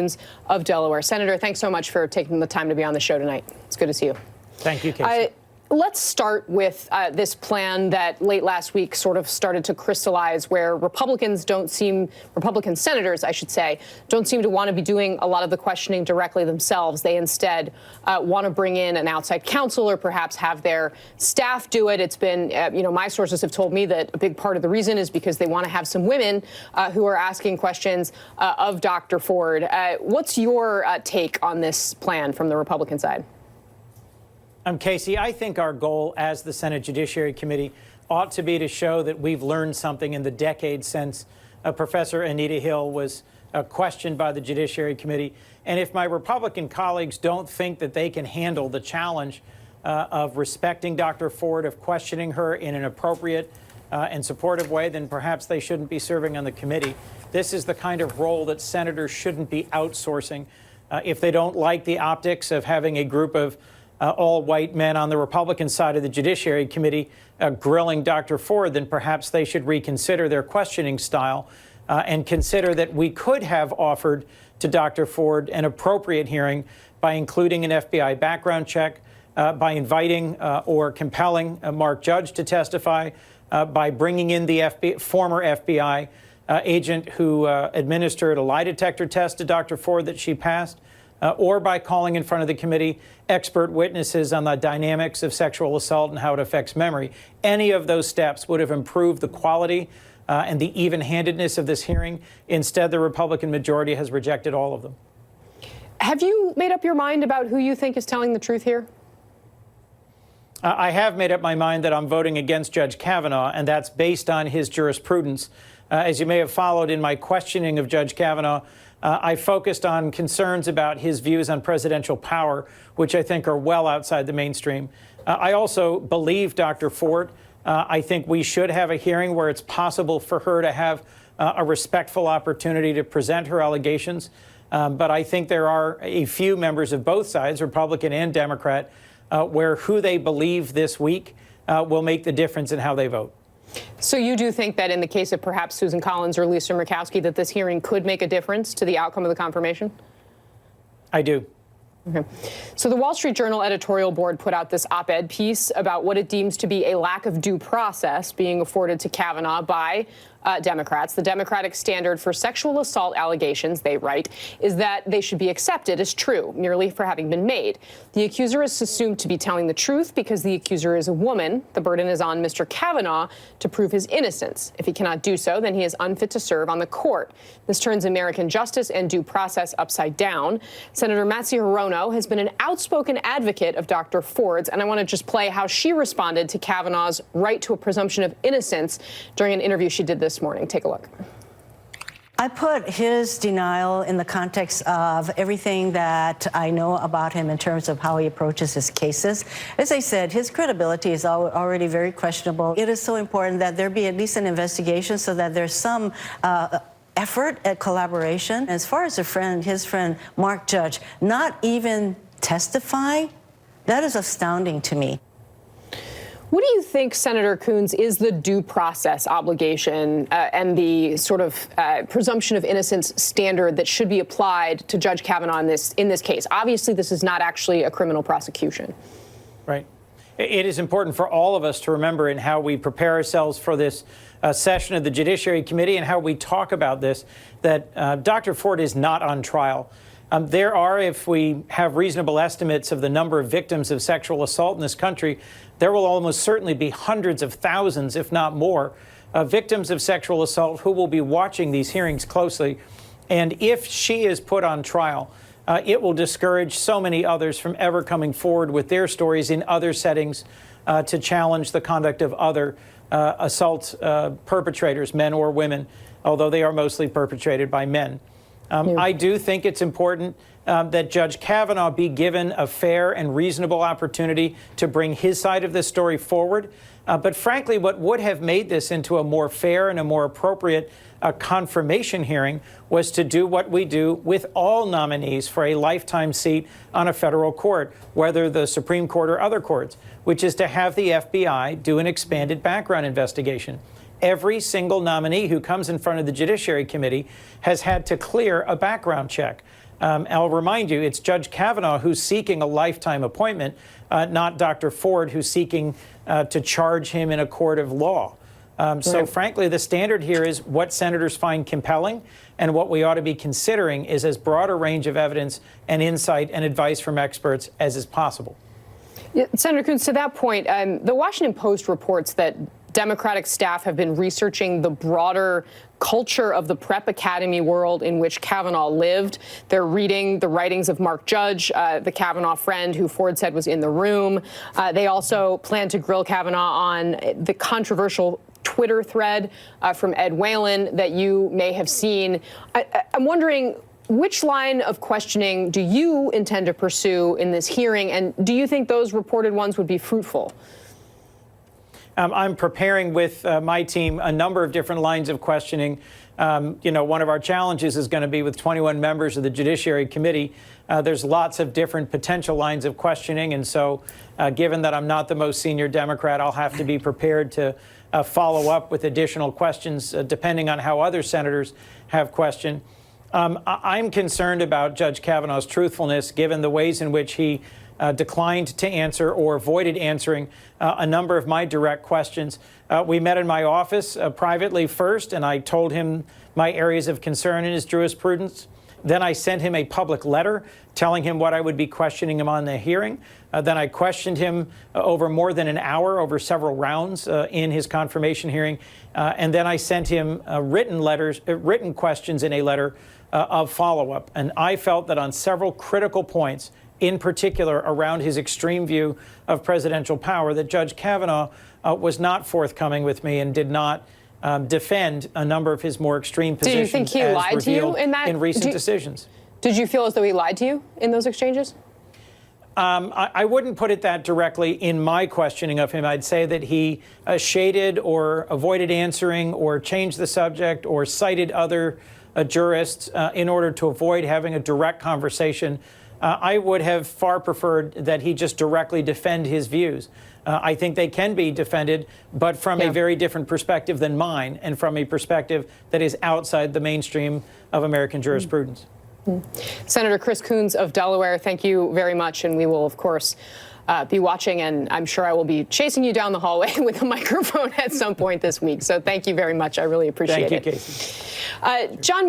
Coons of Delaware. Senator, thanks so much for taking the time to be on the show tonight. It's good to see you. Thank you, Kasie. Let's start with this plan that late last week sort of started to crystallize, where Republican senators, I should say, don't seem to want to be doing a lot of the questioning directly themselves. They instead want to bring in an outside counsel or perhaps have their staff do it. It's been, my sources have told me that a big part of the reason is because they want to have some women who are asking questions of Dr. Ford. What's your take on this plan from the Republican side? Kasie, I think our goal as the Senate Judiciary Committee ought to be to show that we've learned something in the decades since Professor Anita Hill was questioned by the Judiciary Committee. And if my Republican colleagues don't think that they can handle the challenge of respecting Dr. Ford, of questioning her in an appropriate and supportive way, then perhaps they shouldn't be serving on the committee. This is the kind of role that senators shouldn't be outsourcing. If they don't like the optics of having a group of all white men on the Republican side of the Judiciary Committee grilling Dr. Ford, then perhaps they should reconsider their questioning style and consider that we could have offered to Dr. Ford an appropriate hearing by including an FBI background check, by inviting or compelling Mark Judge to testify, by bringing in the former FBI agent who administered a lie detector test to Dr. Ford that she passed, or by calling in front of the committee expert witnesses on the dynamics of sexual assault and how it affects memory. Any of those steps would have improved the quality and the even-handedness of this hearing. Instead, the Republican majority has rejected all of them. Have you made up your mind about who you think is telling the truth here? I have made up my mind that I'm voting against Judge Kavanaugh, and that's based on his jurisprudence. As you may have followed in my questioning of Judge Kavanaugh, I focused on concerns about his views on presidential power, which I think are well outside the mainstream. I also believe Dr. Ford. I think we should have a hearing where it's possible for her to have a respectful opportunity to present her allegations. But I think there are a few members of both sides, Republican and Democrat, where who they believe this week will make the difference in how they vote. So you do think that in the case of perhaps Susan Collins or Lisa Murkowski, that this hearing could make a difference to the outcome of the confirmation? I do. Okay. So the Wall Street Journal editorial board put out this op-ed piece about what it deems to be a lack of due process being afforded to Kavanaugh by Democrats. The Democratic standard for sexual assault allegations, they write, is that they should be accepted as true, merely for having been made. The accuser is assumed to be telling the truth because the accuser is a woman. The burden is on Mr. Kavanaugh to prove his innocence. If he cannot do so, then he is unfit to serve on the court. This turns American justice and due process upside down. Senator Massey Hirono has been an outspoken advocate of Dr. Ford's, and I want to just play how she responded to Kavanaugh's right to a presumption of innocence during an interview she did this morning. Take a look. I put his denial in the context of everything that I know about him in terms of how he approaches his cases. As I said, his credibility is already very questionable. It is so important that there be at least an investigation so that there's some effort at collaboration. As far as his friend, Mark Judge, not even testify, that is astounding to me. What do you think, Senator Coons, is the due process obligation and the sort of presumption of innocence standard that should be applied to Judge Kavanaugh in this case? Obviously, this is not actually a criminal prosecution. Right. It is important for all of us to remember in how we prepare ourselves for this session of the Judiciary Committee and how we talk about this, that Dr. Ford is not on trial. There are, if we have reasonable estimates of the number of victims of sexual assault in this country, there will almost certainly be hundreds of thousands, if not more, victims of sexual assault who will be watching these hearings closely. And if she is put on trial, it will discourage so many others from ever coming forward with their stories in other settings to challenge the conduct of other assault perpetrators, men or women, although they are mostly perpetrated by men. I do think it's important that Judge Kavanaugh be given a fair and reasonable opportunity to bring his side of this story forward. But frankly, what would have made this into a more fair and a more appropriate confirmation hearing was to do what we do with all nominees for a lifetime seat on a federal court, whether the Supreme Court or other courts, which is to have the FBI do an expanded background investigation. Every single nominee who comes in front of the Judiciary Committee has had to clear a background check. I'll remind you, it's Judge Kavanaugh who's seeking a lifetime appointment, not Dr. Ford, who's seeking to charge him in a court of law. So frankly, the standard here is what senators find compelling, and what we ought to be considering is as broad a range of evidence and insight and advice from experts as is possible. Yeah, Senator Coons, to that point, the Washington Post reports that Democratic staff have been researching the broader culture of the prep academy world in which Kavanaugh lived. They're reading the writings of Mark Judge, the Kavanaugh friend who Ford said was in the room. They also plan to grill Kavanaugh on the controversial Twitter thread from Ed Whalen that you may have seen. I'm wondering, which line of questioning do you intend to pursue in this hearing, and do you think those reported ones would be fruitful? I'm preparing with my team a number of different lines of questioning. One of our challenges is going to be with 21 members of the Judiciary Committee. There's lots of different potential lines of questioning. And so given that I'm not the most senior Democrat, I'll have to be prepared to follow up with additional questions depending on how other senators have questioned. I'm concerned about Judge Kavanaugh's truthfulness, given the ways in which he declined to answer or avoided answering a number of my direct questions. We met in my office privately first, and I told him my areas of concern in his jurisprudence. Then I sent him a public letter telling him what I would be questioning him on the hearing. Then I questioned him over more than an hour, over several rounds in his confirmation hearing. And then I sent him written questions in a letter of follow-up. And I felt that on several critical points, in particular around his extreme view of presidential power, that Judge Kavanaugh was not forthcoming with me and did not defend a number of his more extreme positions. Do you think he lied to you in recent decisions? Did you feel as though he lied to you in those exchanges? I wouldn't put it that directly in my questioning of him. I'd say that he shaded or avoided answering or changed the subject or cited other jurists in order to avoid having a direct conversation. I would have far preferred that he just directly defend his views. I think they can be defended, but from a very different perspective than mine, and from a perspective that is outside the mainstream of American jurisprudence. Senator Chris Coons of Delaware, thank you very much, and we will, of course, be watching, and I'm sure I will be chasing you down the hallway with a microphone at some point this week. So thank you very much. I really appreciate it. Thank you, Kasie. John